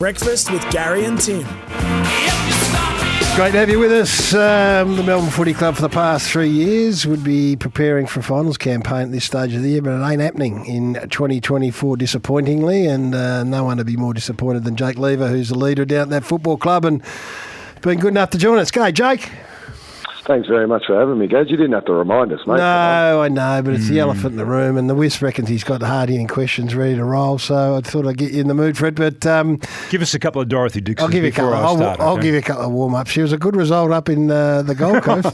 Breakfast with Gary and Tim. Great to have you with us. The Melbourne Footy Club for the past 3 years would be preparing for a finals campaign at this stage of the year, but it ain't happening in 2024, disappointingly, and no one to be more disappointed than Jake Lever, who's the leader down at that football club and been good enough to join us. G'day, Jake. Thanks very much for having me, Gage. You didn't have to remind us, mate. No, I know, but it's the elephant in the room, and the Wisp reckons he's got the hard-hitting questions ready to roll, so I thought I'd get you in the mood for it. But give us a couple of Dorothy Dixons. I'll give you a couple. I'll give you a couple of warm-ups. She was a good result up in the Gold Coast.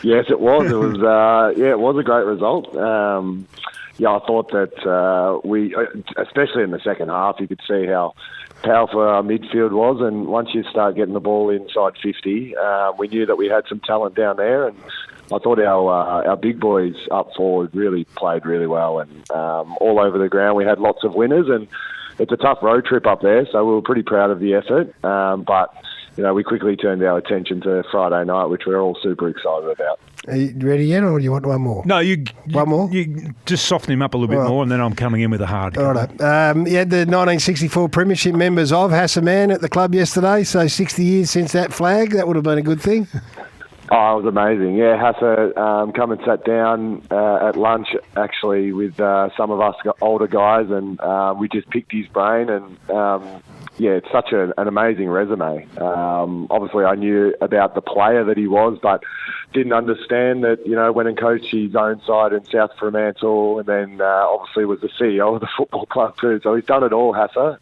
Yes, it was. It was. It was a great result. I thought that we, especially in the second half, you could see how powerful our midfield was, and once you start getting the ball inside 50, we knew that we had some talent down there, and I thought our big boys up forward really played really well, and all over the ground we had lots of winners, and it's a tough road trip up there, so we were pretty proud of the effort, but we quickly turned our attention to Friday night, which we're all super excited about. Are you ready yet, or do you want one more? No, one more? You just soften him up a little bit more, and then I'm coming in with a hard. All right. You had the 1964 Premiership members of Hassaman at the club yesterday, so 60 years since that flag. That would have been a good thing. Oh, it was amazing. Yeah, Hassa come and sat down at lunch, actually, with some of us older guys, and we just picked his brain, and it's such an amazing resume. Obviously, I knew about the player that he was, but didn't understand that, went and coached his own side in South Fremantle, and then obviously was the CEO of the football club too. So he's done it all, Hassa.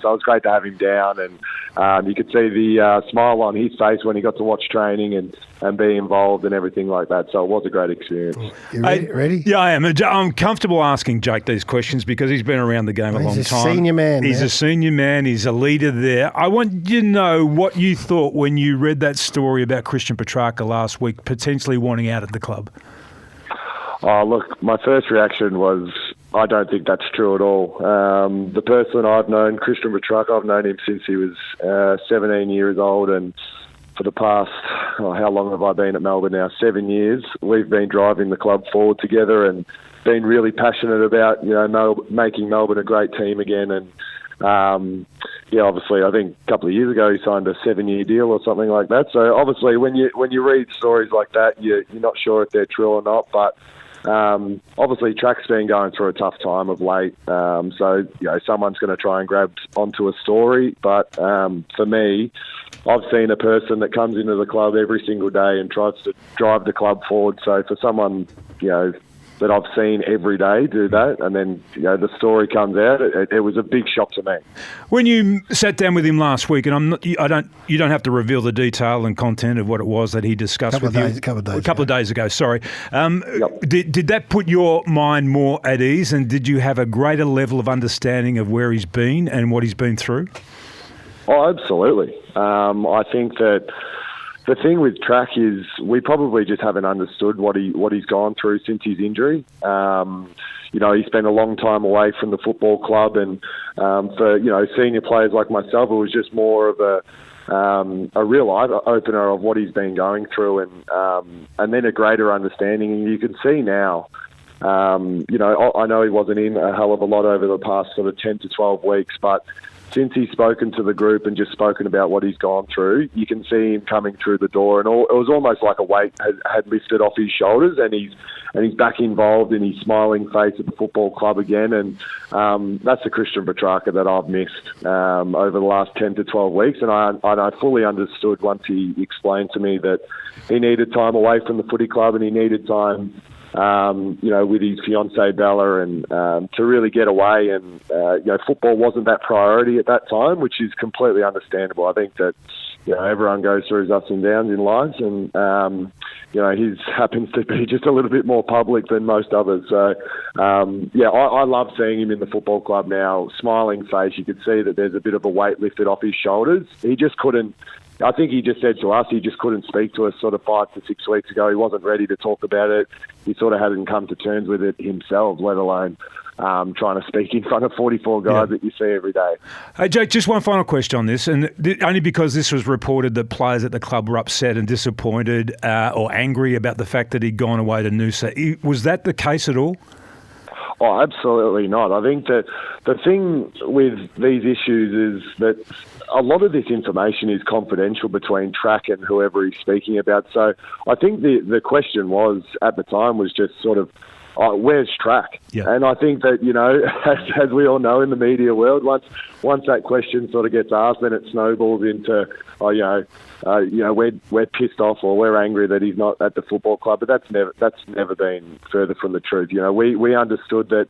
So it was great to have him down, and you could see the smile on his face when he got to watch training and be involved and everything like that. So it was a great experience. You ready? Yeah, I am. I'm comfortable asking Jake these questions because he's been around the game a long time. He's a senior man. He's a senior man. He's a leader there. I want you to know what you thought when you read that story about Christian Petrarca last week potentially wanting out of the club. Oh, look, my first reaction was, I don't think that's true at all. The person I've known, Christian Petrarca, I've known him since he was 17 years old, and for the past, how long have I been at Melbourne now? 7 years. We've been driving the club forward together and been really passionate about, making Melbourne a great team again. And obviously, I think a couple of years ago he signed a 7-year deal or something like that. So obviously, when you read stories like that, you're not sure if they're true or not. But obviously, track's been going through a tough time of late. So someone's going to try and grab onto a story. But for me, I've seen a person that comes into the club every single day and tries to drive the club forward. So for someone, that I've seen every day do that, and then the story comes out, it was a big shock to me. When you sat down with him last week, and you don't have to reveal the detail and content of what it was that he discussed with you a couple of days ago. Sorry, did that put your mind more at ease, and did you have a greater level of understanding of where he's been and what he's been through? Oh, absolutely. I think that the thing with Track is we probably just haven't understood what he's gone through since his injury. He spent a long time away from the football club, and for senior players like myself, it was just more of a real eye opener of what he's been going through, and then a greater understanding. And you can see now. I know he wasn't in a hell of a lot over the past sort of 10 to 12 weeks, but since he's spoken to the group and just spoken about what he's gone through, you can see him coming through the door, and it was almost like a weight had lifted off his shoulders, and he's back involved in his smiling face at the football club again, and that's the Christian Petrarca that I've missed over the last 10 to 12 weeks, and I fully understood once he explained to me that he needed time away from the footy club and he needed time with his fiancée Bella, and to really get away. And football wasn't that priority at that time, which is completely understandable. I think that everyone goes through his ups and downs in lives, and his happens to be just a little bit more public than most others. So I love seeing him in the football club now, smiling face. You could see that there's a bit of a weight lifted off his shoulders. He just couldn't. I think he just said to us he just couldn't speak to us sort of 5 to 6 weeks ago. He wasn't ready to talk about it. He sort of hadn't come to terms with it himself, let alone trying to speak in front of 44 guys that you see every day. Hey, Jake, just one final question on this, and only because this was reported that players at the club were upset and disappointed or angry about the fact that he'd gone away to Noosa. Was that the case at all? Oh, absolutely not. I think that the thing with these issues is that a lot of this information is confidential between track and whoever he's speaking about. So I think the question was, at the time, was just sort of, where's track? Yeah. And I think that, as we all know in the media world, once that question sort of gets asked, then it snowballs into, we're pissed off or we're angry that he's not at the football club. But that's never been further from the truth. We understood that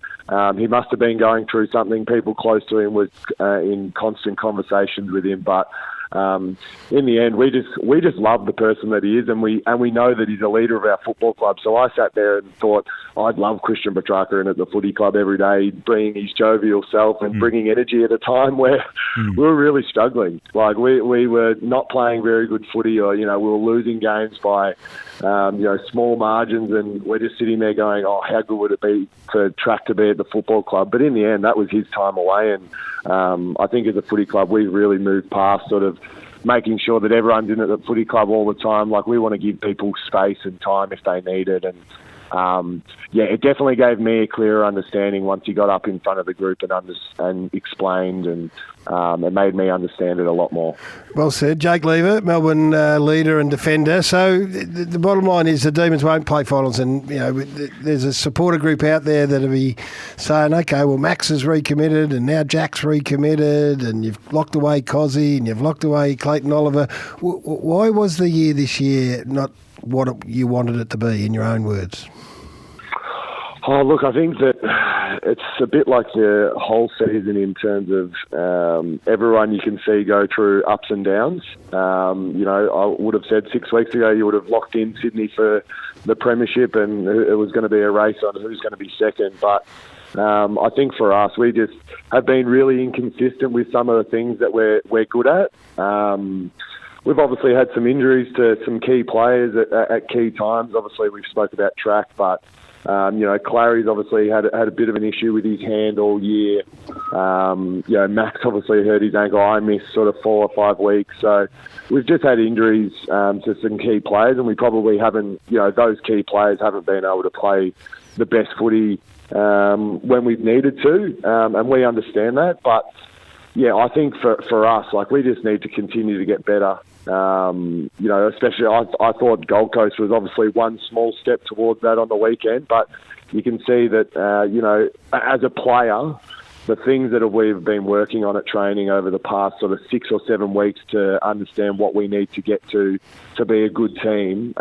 he must have been going through something. People close to him was in constant conversations with him, but in the end, we just love the person that he is, and we know that he's a leader of our football club. So I sat there and thought, I'd love Christian Petrarca in at the footy club every day, bringing his jovial self and bringing energy at a time where we were really struggling. Like we were not playing very good footy, or we were losing games by small margins, and we're just sitting there going, oh, how good would it be for Track to be at the football club? But in the end, that was his time away, and I think as a footy club, we've really moved past sort of making sure that everyone's in at the footy club all the time. Like, we want to give people space and time if they need it, and it definitely gave me a clearer understanding once he got up in front of the group and explained, and it made me understand it a lot more. Well said. Jake Lever, Melbourne leader and defender. So the bottom line is the Demons won't play finals, and there's a supporter group out there that'll be saying, okay, well, Max is recommitted and now Jack's recommitted, and you've locked away Cozzy and you've locked away Clayton Oliver. Why was the year this year not what you wanted it to be, in your own words? Oh, look, I think that it's a bit like the whole season in terms of everyone you can see go through ups and downs. I would have said 6 weeks ago you would have locked in Sydney for the premiership, and it was going to be a race on who's going to be second. But I think for us, we just have been really inconsistent with some of the things that we're good at. We've obviously had some injuries to some key players at key times. Obviously, we've spoke about Track, but Clary's obviously had a bit of an issue with his hand all year. Max obviously hurt his ankle. I missed sort of 4 or 5 weeks. So we've just had injuries to some key players, and we probably haven't, those key players haven't been able to play the best footy when we've needed to, and we understand that. But yeah, I think for us, like, we just need to continue to get better. Especially I thought Gold Coast was obviously one small step towards that on the weekend, but you can see that, as a player, the things that we've been working on at training over the past sort of 6 or 7 weeks to understand what we need to get to be a good team,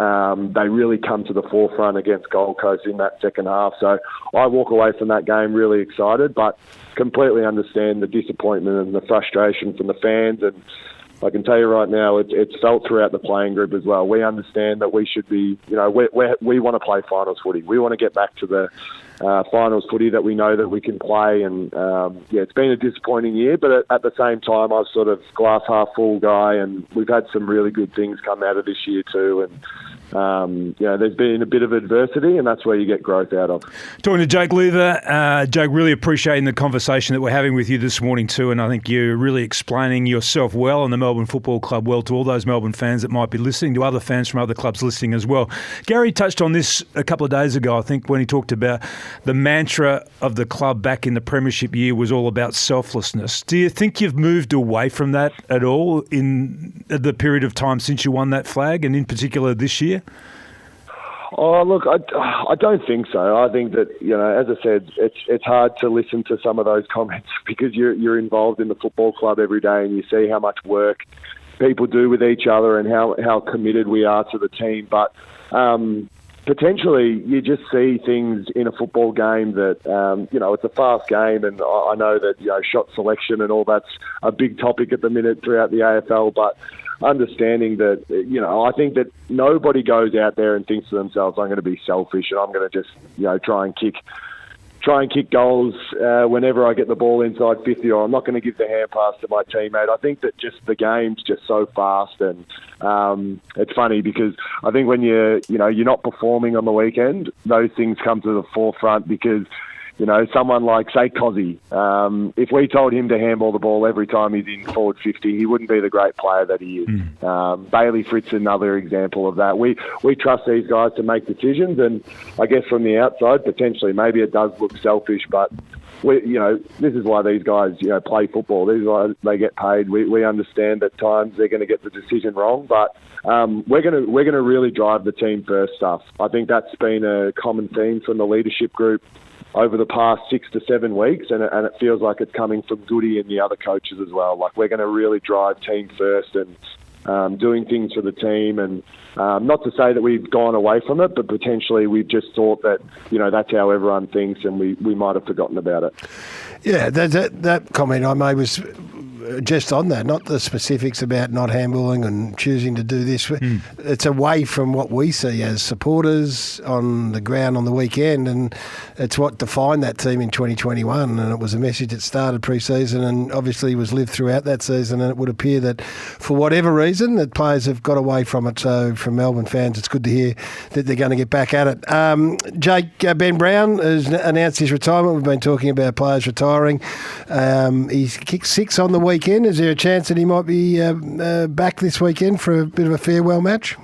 they really come to the forefront against Gold Coast in that second half. So I walk away from that game really excited, but completely understand the disappointment and the frustration from the fans. And I can tell you right now, it's felt throughout the playing group as well. We understand that we should be, we want to play finals footy. We want to get back to the finals footy that we know that we can play. And it's been a disappointing year, but at the same time, I'm sort of glass half full guy, and we've had some really good things come out of this year too. And there's been a bit of adversity, and that's where you get growth out of. Talking to Jake Lever. Jake, really appreciating the conversation that we're having with you this morning too, and I think you're really explaining yourself well and the Melbourne Football Club well to all those Melbourne fans that might be listening, to other fans from other clubs listening as well. Gary touched on this a couple of days ago, I think, when he talked about the mantra of the club back in the premiership year was all about selflessness. Do you think you've moved away from that at all in the period of time since you won that flag, and in particular this year? Oh, look, I don't think so. I think that, as I said, it's hard to listen to some of those comments because you're involved in the football club every day, and you see how much work people do with each other and how committed we are to the team. But potentially you just see things in a football game that, it's a fast game, and I know that, shot selection and all that's a big topic at the minute throughout the AFL, but understanding that, I think that nobody goes out there and thinks to themselves, I'm going to be selfish and I'm going to just, try and kick goals whenever I get the ball inside 50, or I'm not going to give the hand pass to my teammate. I think that just the game's just so fast, and it's funny because I think when you're not performing on the weekend, those things come to the forefront because, someone like, say, Cozzy, if we told him to handball the ball every time he's in forward 50, he wouldn't be the great player that he is. Bailey Fritz is another example of that. We trust these guys to make decisions, and I guess from the outside, potentially, maybe it does look selfish, but this is why these guys, play football. This is why they get paid. We understand at times they're going to get the decision wrong, but we're going to really drive the team first stuff. I think that's been a common theme from the leadership group over the past 6 to 7 weeks, and it feels like it's coming from Goody and the other coaches as well. Like, we're going to really drive team first and doing things for the team, and not to say that we've gone away from it, but potentially we've just thought that that's how everyone thinks, and we might have forgotten about it. Yeah, that comment I made was just on that, not the specifics about not handballing and choosing to do this. It's away from what we see as supporters on the ground on the weekend, and it's what defined that team in 2021, and it was a message that started pre-season and obviously was lived throughout that season, and it would appear that for whatever reason that players have got away from it. So from Melbourne fans, it's good to hear that they're going to get back at it. Jake, Ben Brown has announced his retirement. We've been talking about players retiring. He's kicked 6 on the weekend. Is there a chance that he might be back this weekend for a bit of a farewell match?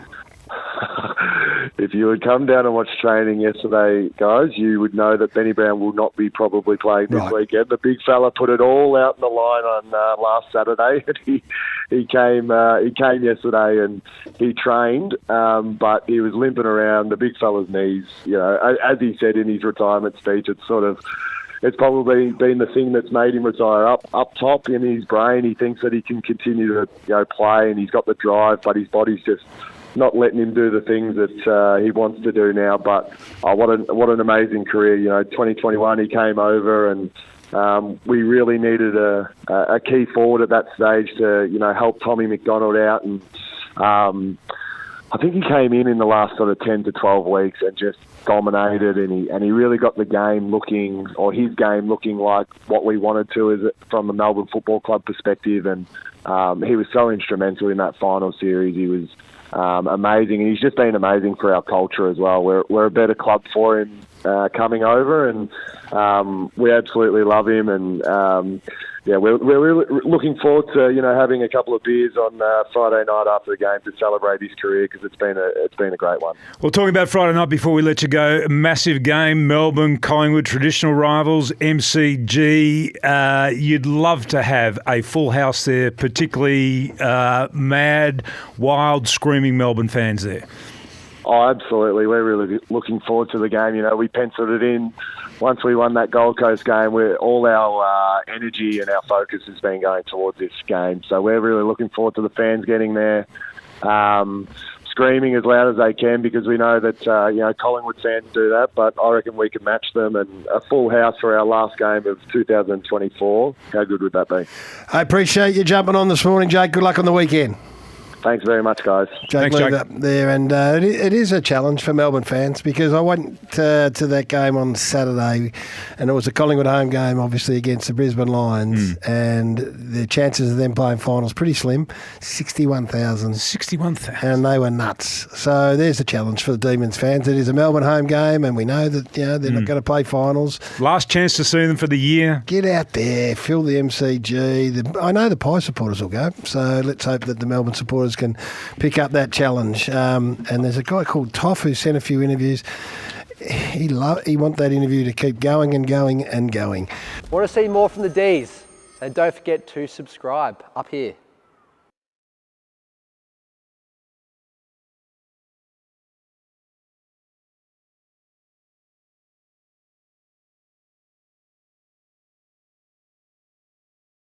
If you had come down and watched training yesterday, guys, you would know that Benny Brown will not be probably playing this weekend. The big fella put it all out in the line on last Saturday. He came yesterday and he trained, but he was limping around. The big fella's knees, as he said in his retirement speech, it's probably been the thing that's made him retire. Up top in his brain, he thinks that he can continue to play, and he's got the drive, but his body's just not letting him do the things that he wants to do now. But what an amazing career! 2021 he came over, and we really needed a key forward at that stage to help Tommy McDonald out, and I think he came in the last sort of 10 to 12 weeks and just dominated, and he really got the game looking, or his game looking like what we wanted to from the Melbourne Football Club perspective, and he was so instrumental in that final series. He was amazing, and he's just been amazing for our culture as well. We're a better club for him coming over, and we absolutely love him, and we're really looking forward to having a couple of beers on Friday night after the game to celebrate his career, because it's been a great one. Well, talking about Friday night before we let you go, massive game, Melbourne, Collingwood, traditional rivals, MCG. You'd love to have a full house there, particularly mad, wild, screaming Melbourne fans there. Oh, absolutely. We're really looking forward to the game. We penciled it in. Once we won that Gold Coast game, all our energy and our focus has been going towards this game. So we're really looking forward to the fans getting there, screaming as loud as they can, because we know that Collingwood fans do that, but I reckon we can match them. And a full house for our last game of 2024. How good would that be? I appreciate you jumping on this morning, Jake. Good luck on the weekend. Thanks very much, guys. Jake up there, and it is a challenge for Melbourne fans, because I went to that game on Saturday, and it was a Collingwood home game, obviously, against the Brisbane Lions, and the chances of them playing finals pretty slim, 61,000. 61,000. And they were nuts. So there's a challenge for the Demons fans. It is a Melbourne home game, and we know that they're not going to play finals. Last chance to see them for the year. Get out there, fill the MCG. I know the Pie supporters will go, so let's hope that the Melbourne supporters can pick up that challenge. And there's a guy called Toff who sent a few interviews. He wants that interview to keep going and going and going. Want to see more from the D's? Then don't forget to subscribe up here.